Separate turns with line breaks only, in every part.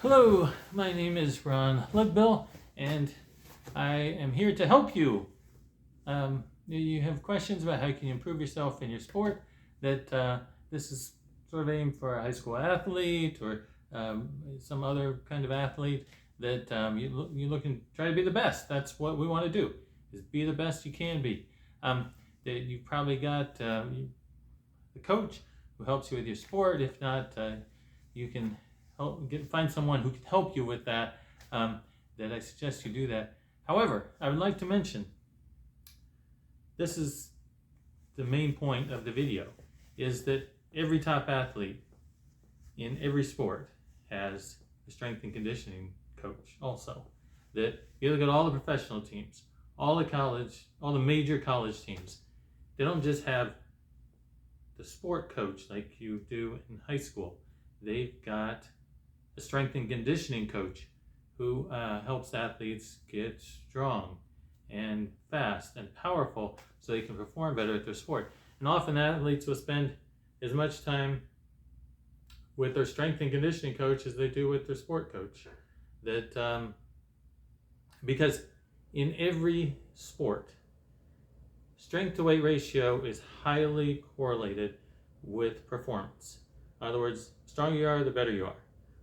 Hello, my name is Ron Leadbill, and I am here to help you. You have questions about how you can improve yourself in your sport. This is sort of aimed for a high school athlete or some other kind of athlete that you look and try to be the best. That's what we want to do, is be the best you can be. That you've probably got the coach who helps you with your sport. If not, you can find someone who can help you with that. That I suggest you do that. However, I would like to mention, this is the main point of the video, is that every top athlete in every sport has a strength and conditioning coach also. That you look at all the professional teams, all the major college teams, they don't just have the sport coach like you do in high school. They've got a strength and conditioning coach who helps athletes get strong and fast and powerful so they can perform better at their sport. And often athletes will spend as much time with their strength and conditioning coach as they do with their sport coach. Because in every sport, strength to weight ratio is highly correlated with performance. In other words, the stronger you are, the better you are.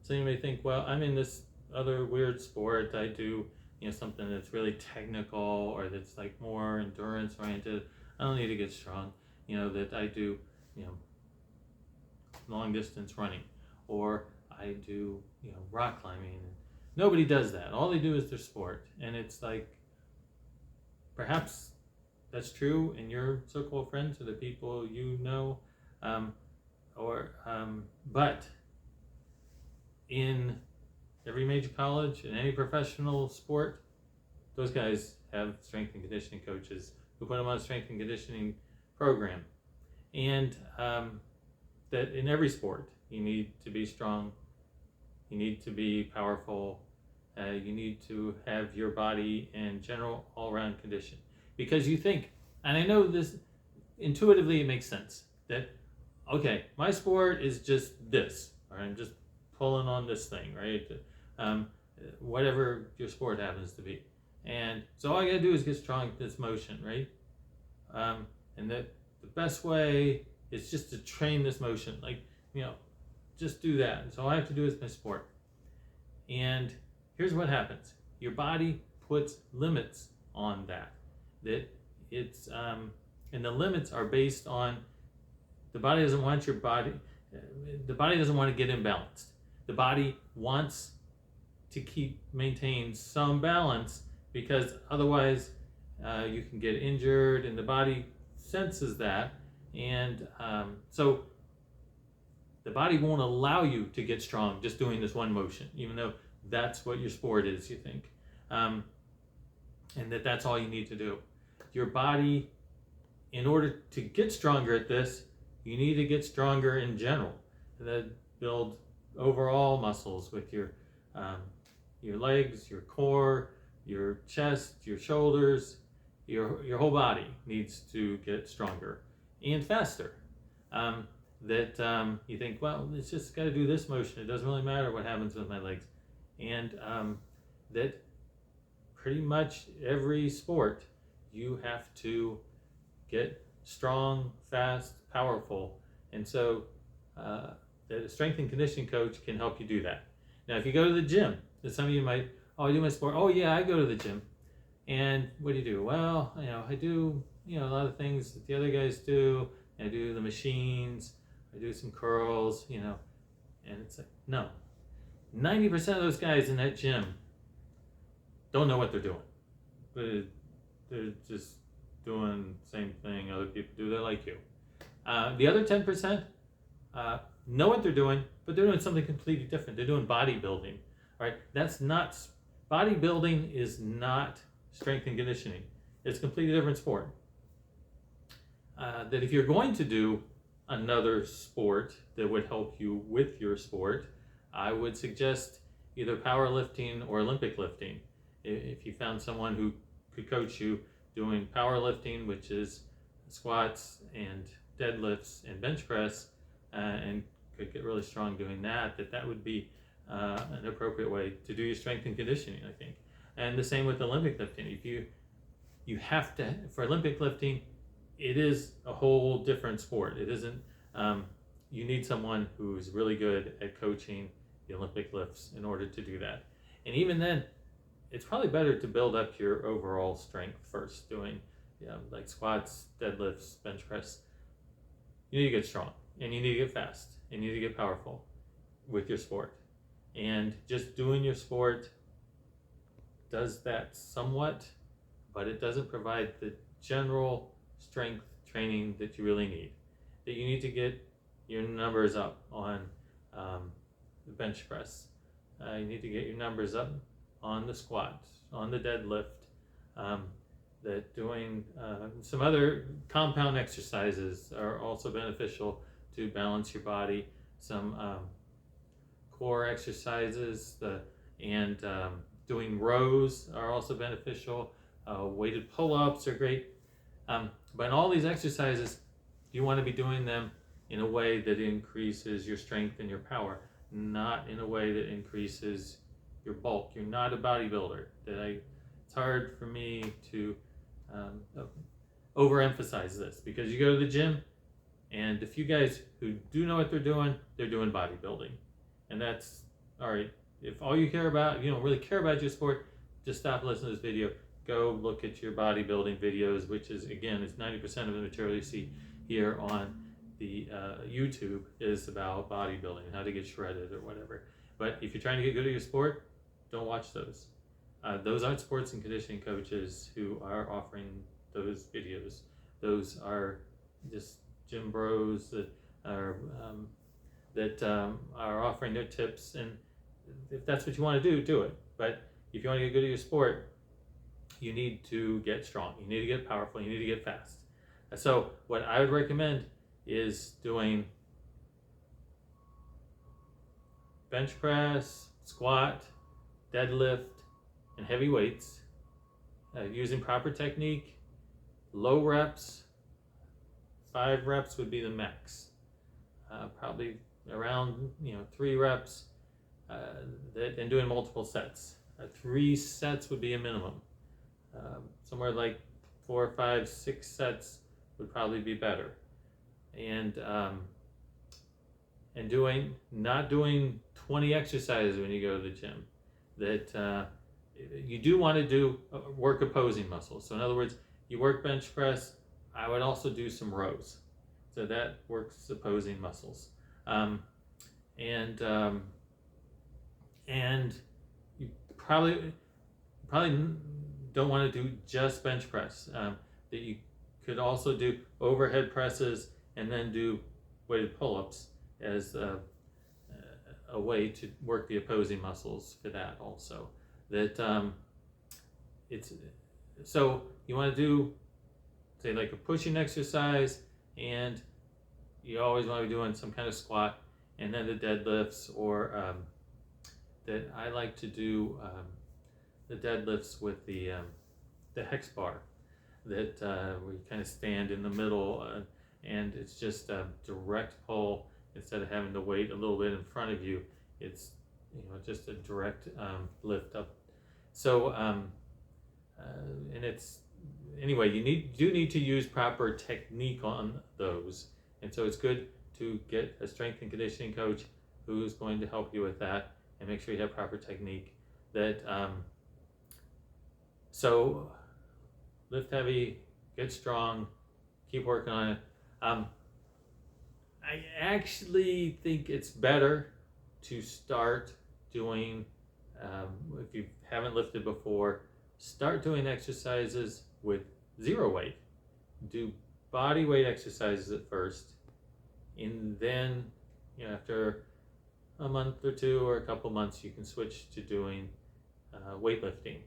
So you may think, well, I'm in this other weird sport. I do, something that's really technical or that's like more endurance oriented. I don't need to get strong. That I do, long distance running, or I do, rock climbing. Nobody does that. All they do is their sport, and it's like, perhaps that's true in your circle of friends or the people you know, but in every major college and any professional sport, those guys have strength and conditioning coaches who put them on a strength and conditioning program. And that in every sport, you need to be strong, you need to be powerful, you need to have your body in general all-around condition. Because you think, and I know this, intuitively it makes sense, that, okay, my sport is just this, or I'm just pulling on this thing, right? Whatever your sport happens to be. And so all I gotta do is get strong at this motion, right? And that the best way is just to train this motion, just do that. And so all I have to do is my sport. And here's what happens. Your body puts limits on that. And the limits are based on, the body doesn't want the body doesn't want to get imbalanced. The body wants to maintain some balance, because otherwise you can get injured, and the body senses that, and so the body won't allow you to get strong just doing this one motion, even though that's what your sport is, you think, and that's all you need to do. Your body, in order to get stronger at this, you need to get stronger in general. That build overall muscles with your legs, your core, your chest, your shoulders, your whole body needs to get stronger and faster. You think, well, it's just got to do this motion. It doesn't really matter what happens with my legs. And that pretty much every sport, you have to get strong, fast, powerful. And so the strength and conditioning coach can help you do that. Now, if you go to the gym, some of you might, I do my sport. Oh yeah, I go to the gym. And what do? Well, I do, a lot of things that the other guys do. I do the machines, I do some curls, and it's like, no. 90% of those guys in that gym don't know what they're doing. They're just doing the same thing other people do. They're like you. The other 10% know what they're doing, but they're doing something completely different. They're doing bodybuilding. All right, bodybuilding is not strength and conditioning. It's a completely different sport. That if you're going to do another sport that would help you with your sport, I would suggest either powerlifting or Olympic lifting. If you found someone who could coach you doing powerlifting, which is squats and deadlifts and bench press, and could get really strong doing that would be an appropriate way to do your strength and conditioning, I think. And the same with Olympic lifting. If you have to, for Olympic lifting, it is a whole different sport. It isn't, you need someone who's really good at coaching the Olympic lifts in order to do that. And even then, it's probably better to build up your overall strength first, doing like squats, deadlifts, bench press. You need to get strong, and you need to get fast, and you need to get powerful with your sport. And just doing your sport does that somewhat, but it doesn't provide the general strength training that you really need. That you need to get your numbers up on the bench press. You need to get your numbers up on the squat, on the deadlift. That doing some other compound exercises are also beneficial to balance your body. Some core exercises and doing rows are also beneficial. Weighted pull-ups are great. But in all these exercises, you want to be doing them in a way that increases your strength and your power, not in a way that increases your bulk. You're not a bodybuilder. It's hard for me to overemphasize this, because you go to the gym and the few guys who do know what they're doing bodybuilding. And that's all right. If all you care about, you don't really care about your sport, just stop listening to this video. Go look at your bodybuilding videos, which is, again, it's 90% of the material you see here on the YouTube is about bodybuilding, how to get shredded or whatever. But if you're trying to get good at your sport, don't watch those. Those aren't sports and conditioning coaches who are offering those videos. Those are just gym bros that are offering their tips. And if that's what you want to do, do it. But if you want to get good at your sport, you need to get strong. You need to get powerful. You need to get fast. So what I would recommend is doing bench press, squat, deadlift, and heavy weights, using proper technique, low reps. 5 reps would be the max. Probably around 3 reps, and doing multiple sets. 3 sets would be a minimum. Somewhere like 4, 5, 6 sets would probably be better. And not doing 20 exercises when you go to the gym. That you do want to do work opposing muscles. So in other words, you work bench press. I would also do some rows. So that works opposing muscles. And you probably don't want to do just bench press. That you could also do overhead presses and then do weighted pull-ups as a way to work the opposing muscles for that also. So you want to do, say, like a pushing exercise, and you always want to be doing some kind of squat, and then the deadlifts, or that I like to do the deadlifts with the hex bar, that where you kind of stand in the middle, and it's just a direct pull instead of having to wait a little bit in front of you. It's just a direct lift up. So and it's anyway, you do need to use proper technique on those, and so it's good to get a strength and conditioning coach who's going to help you with that, and make sure you have proper technique. That so lift heavy, get strong, keep working on it. I actually think it's better to start doing, if you haven't lifted before, start doing exercises with 0 weight. Do body weight exercises at first, and then after a month or 2 or a couple months, you can switch to doing weightlifting.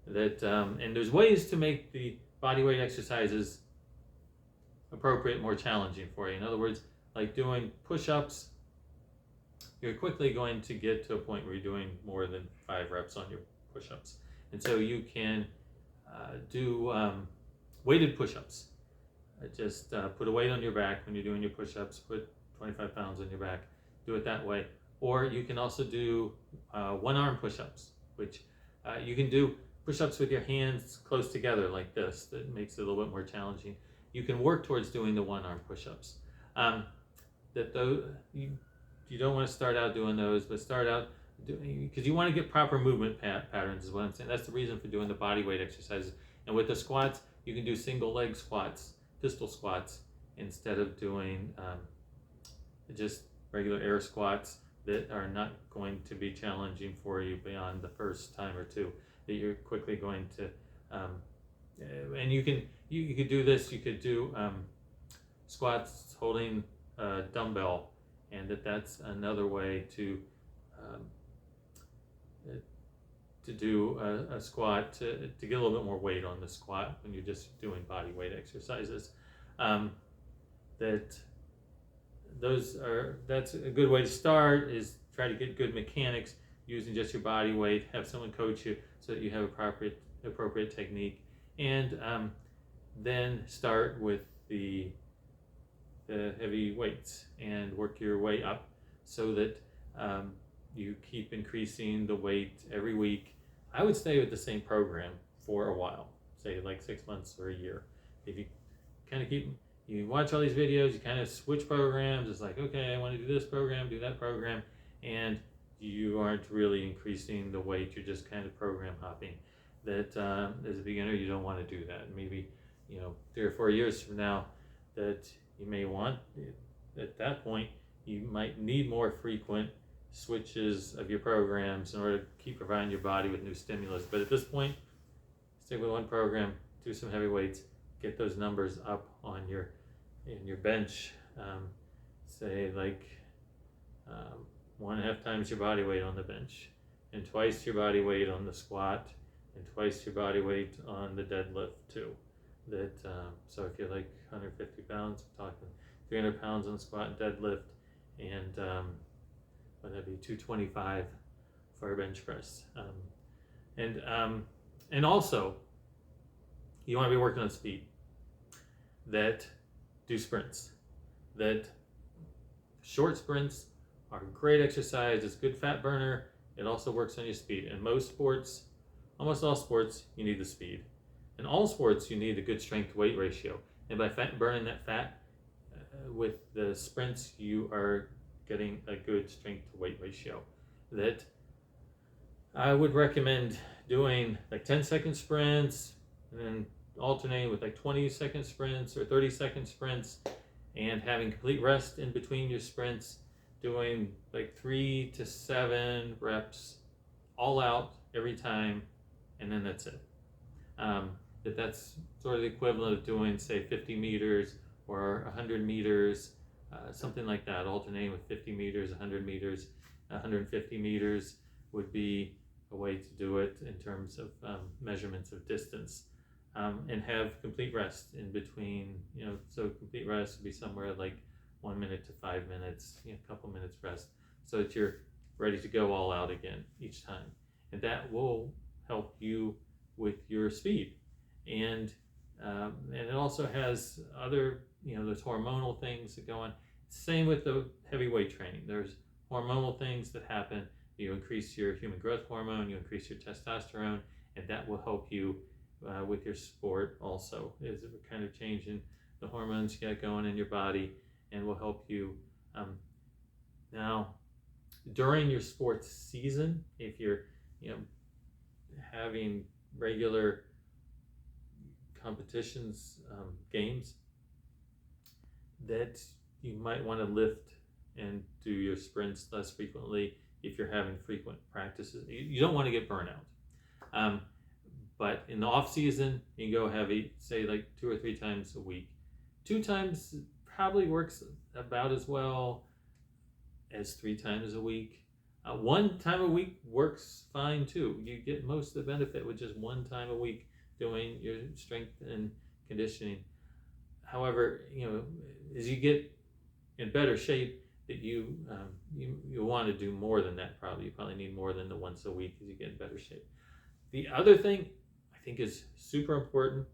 And there's ways to make the body weight exercises appropriate, more challenging for you. In other words, like doing push-ups, you're quickly going to get to a point where you're doing more than 5 reps on your push-ups. And so you can do weighted push-ups. Just put a weight on your back when you're doing your push-ups, put 25 pounds on your back, do it that way. Or you can also do one-arm push-ups, which you can do push-ups with your hands close together like this. That makes it a little bit more challenging. You can work towards doing the one-arm push-ups. That though you don't want to start out doing those, but start out doing, because you want to get proper movement patterns is what I'm saying. That's the reason for doing the body weight exercises. And with the squats, you can do single leg squats, pistol squats, instead of doing just regular air squats that are not going to be challenging for you beyond the first time or two, that you're quickly going to and you could do this. You could do squats holding a dumbbell, and that's another way to do a squat to get a little bit more weight on the squat when you're just doing body weight exercises. That's a good way to start, is try to get good mechanics using just your body weight. Have someone coach you so that you have appropriate technique, and then start with the heavy weights and work your way up so that you keep increasing the weight every week. I would stay with the same program for a while, say like 6 months or a year. If you kind of you watch all these videos, you kind of switch programs. It's like, okay, I want to do this program, do that program, and you aren't really increasing the weight. You're just kind of program hopping. That as a beginner, you don't want to do that. Maybe 3 or 4 years from now, that you may want. At that point, you might need more frequent switches of your programs in order to keep providing your body with new stimulus. But at this point, stick with one program, do some heavy weights, get those numbers up on your bench. Say like 1.5 times your body weight on the bench, and twice your body weight on the squat, and twice your body weight on the deadlift too. So if you're like 150 pounds, I'm talking 300 pounds on the squat and deadlift, and that'd be 225 for a bench press. And also, you want to be working on speed. That do sprints. That short sprints are great exercise. It's a good fat burner. It also works on your speed. In most sports, almost all sports, you need the speed. In all sports, you need a good strength-weight ratio. And by burning that fat with the sprints, you are getting a good strength-to-weight ratio. That I would recommend doing like 10-second sprints, and then alternating with like 20-second sprints or 30-second sprints, and having complete rest in between your sprints, doing like 3 to 7 reps all out every time, and then that's it. That's sort of the equivalent of doing, say, 50 meters or 100 meters, something like that, alternating with 50 meters, 100 meters, 150 meters would be a way to do it in terms of measurements of distance. And have complete rest in between, so complete rest would be somewhere like 1 minute to 5 minutes, a couple minutes rest, so that you're ready to go all out again each time. And that will help you with your speed. And it also has other, there's hormonal things that go on. Same with the heavyweight training. There's hormonal things that happen. You increase your human growth hormone, you increase your testosterone, and that will help you with your sport also. Is kind of changing the hormones you got going in your body, and will help you. Now, during your sports season, if you're having regular competitions, games, that you might want to lift and do your sprints less frequently if you're having frequent practices. You don't want to get burnout. But in the off season, you can go heavy, say like 2 or 3 times a week. 2 times probably works about as well as 3 times a week. 1 time a week works fine too. You get most of the benefit with just 1 time a week doing your strength and conditioning. However, as you get in better shape, that you want to do more than that. You probably need more than the once a week as you get in better shape. The other thing I think is super important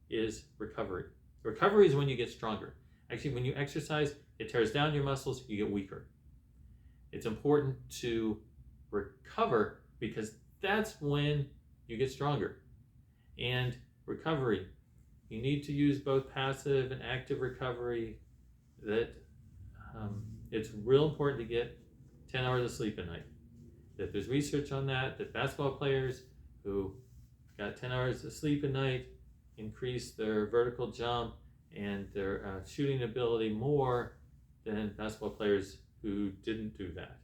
is recovery. Recovery is when you get stronger. Actually, when you exercise, it tears down your muscles, you get weaker. It's important to recover because that's when you get stronger. And recovery, you need to use both passive and active recovery. That it's real important to get 10 hours of sleep a night. That there's research on that basketball players who got 10 hours of sleep a night increase their vertical jump and their shooting ability more than basketball players who didn't do that.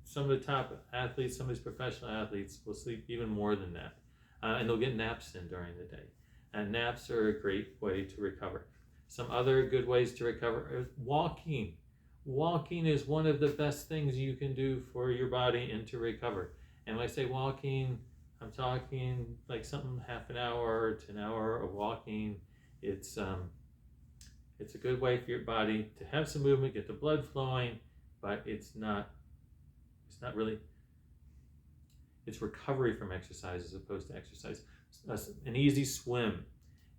Some of the top athletes, some of these professional athletes will sleep even more than that. And they'll get naps in during the day. And naps are a great way to recover. Some other good ways to recover is walking. Walking is one of the best things you can do for your body and to recover. And when I say walking, I'm talking like something half an hour to an hour of walking. It's a good way for your body to have some movement, get the blood flowing, but it's recovery from exercise as opposed to exercise. An easy swim.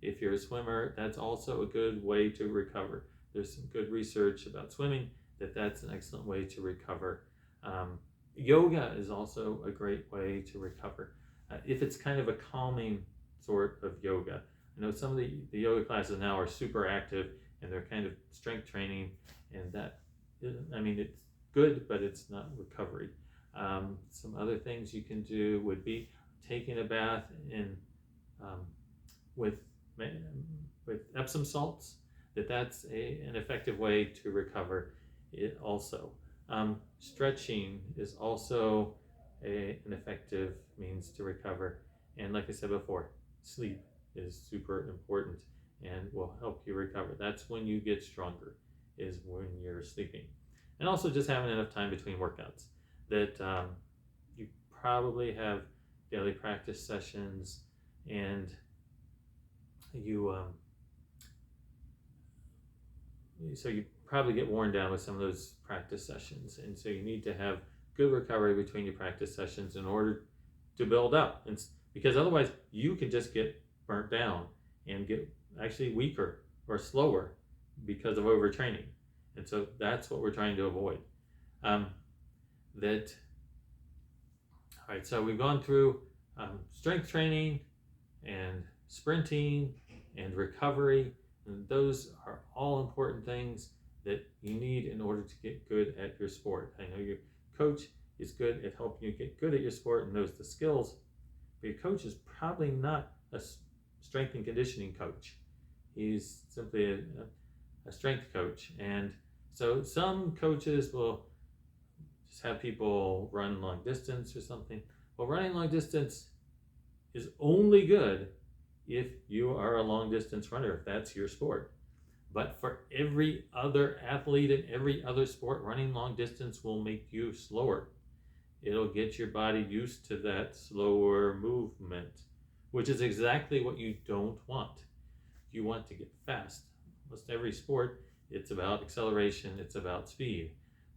If you're a swimmer, that's also a good way to recover. There's some good research about swimming that's an excellent way to recover. Yoga is also a great way to recover. If it's kind of a calming sort of yoga. I know some of the yoga classes now are super active and they're kind of strength training, and it's good, but it's not recovery. Some other things you can do would be taking a bath with Epsom salts. That's an effective way to recover. It also stretching is also an effective means to recover. And like I said before, sleep is super important and will help you recover. That's when you get stronger, is when you're sleeping. And also just having enough time between workouts. That you probably have daily practice sessions, and you probably get worn down with some of those practice sessions, and so you need to have good recovery between your practice sessions in order to build up. Because otherwise you can just get burnt down and get actually weaker or slower because of overtraining. And so that's what we're trying to avoid. All right, so we've gone through strength training and sprinting and recovery, and those are all important things that you need in order to get good at your sport. I know your coach is good at helping you get good at your sport and knows the skills, but your coach is probably not a strength and conditioning coach. He's simply a strength coach. And so some coaches will just have people run long distance or something. Well, running long distance is only good if you are a long distance runner, if that's your sport. But for every other athlete in every other sport, running long distance will make you slower. It'll get your body used to that slower movement, which is exactly what you don't want. You want to get fast. Almost every sport, it's about acceleration, it's about speed.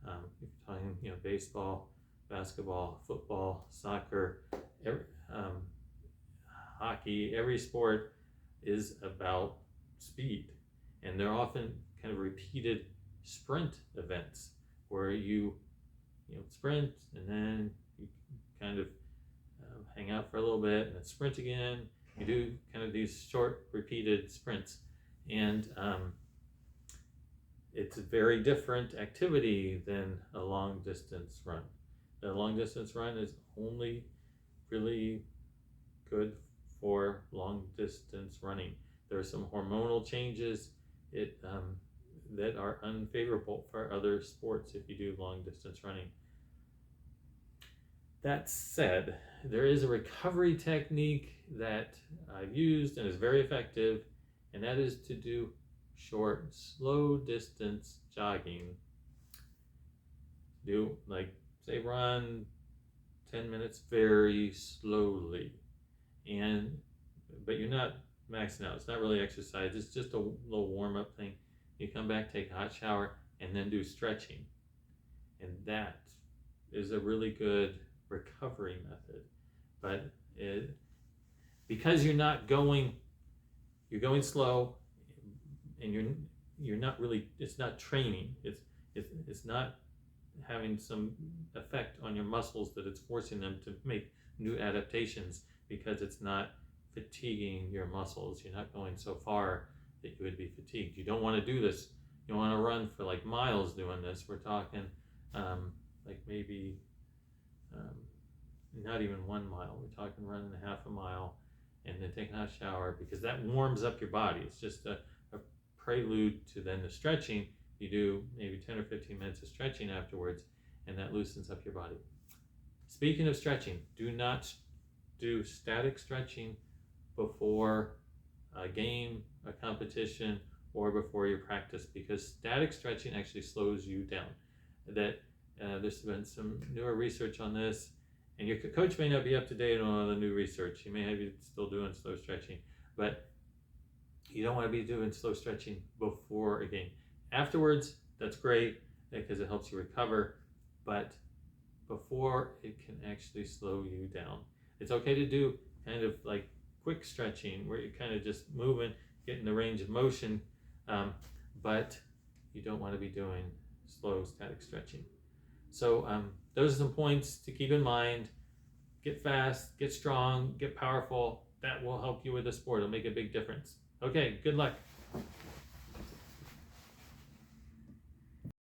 If you're talking, baseball, basketball, football, soccer, hockey, every sport is about speed. And they're often kind of repeated sprint events where you sprint and then you kind of hang out for a little bit and then sprint again. You do kind of these short repeated sprints. And it's a very different activity than a long distance run. The long distance run is only really good for long distance running. There are some hormonal changes that are unfavorable for other sports if you do long distance running. That said, there is a recovery technique that I've used and is very effective, and that is to do short, slow distance jogging. Do say run 10 minutes very slowly, but you're not maxing out. It's not really exercise. It's just a little warm-up thing. You come back, take a hot shower, and then do stretching. And that is a really good recovery method. But because you're going slow, and you're not really, it's not training. it's not having some effect on your muscles, that it's forcing them to make new adaptations because it's not fatiguing your muscles. You're not going so far that you would be fatigued. You don't want to do this. You want to run for like miles doing this. We're talking like maybe not even 1 mile. We're talking running a half a mile and then taking a hot shower, because that warms up your body. It's just a prelude to then the stretching. You do maybe 10 or 15 minutes of stretching afterwards, and that loosens up your body. Speaking of stretching, do not do static stretching before a game, a competition, or before your practice, because static stretching actually slows you down. There's been some newer research on this, and your coach may not be up to date on all the new research. He may have you still doing slow stretching, but you don't want to be doing slow stretching before a game. Afterwards, that's great because it helps you recover, but before, it can actually slow you down. It's okay to do kind of like quick stretching where you're kind of just moving, getting the range of motion, but you don't want to be doing slow static stretching. So those are some points to keep in mind. Get fast, get strong, get powerful. That will help you with the sport. It'll make a big difference. Okay, good luck.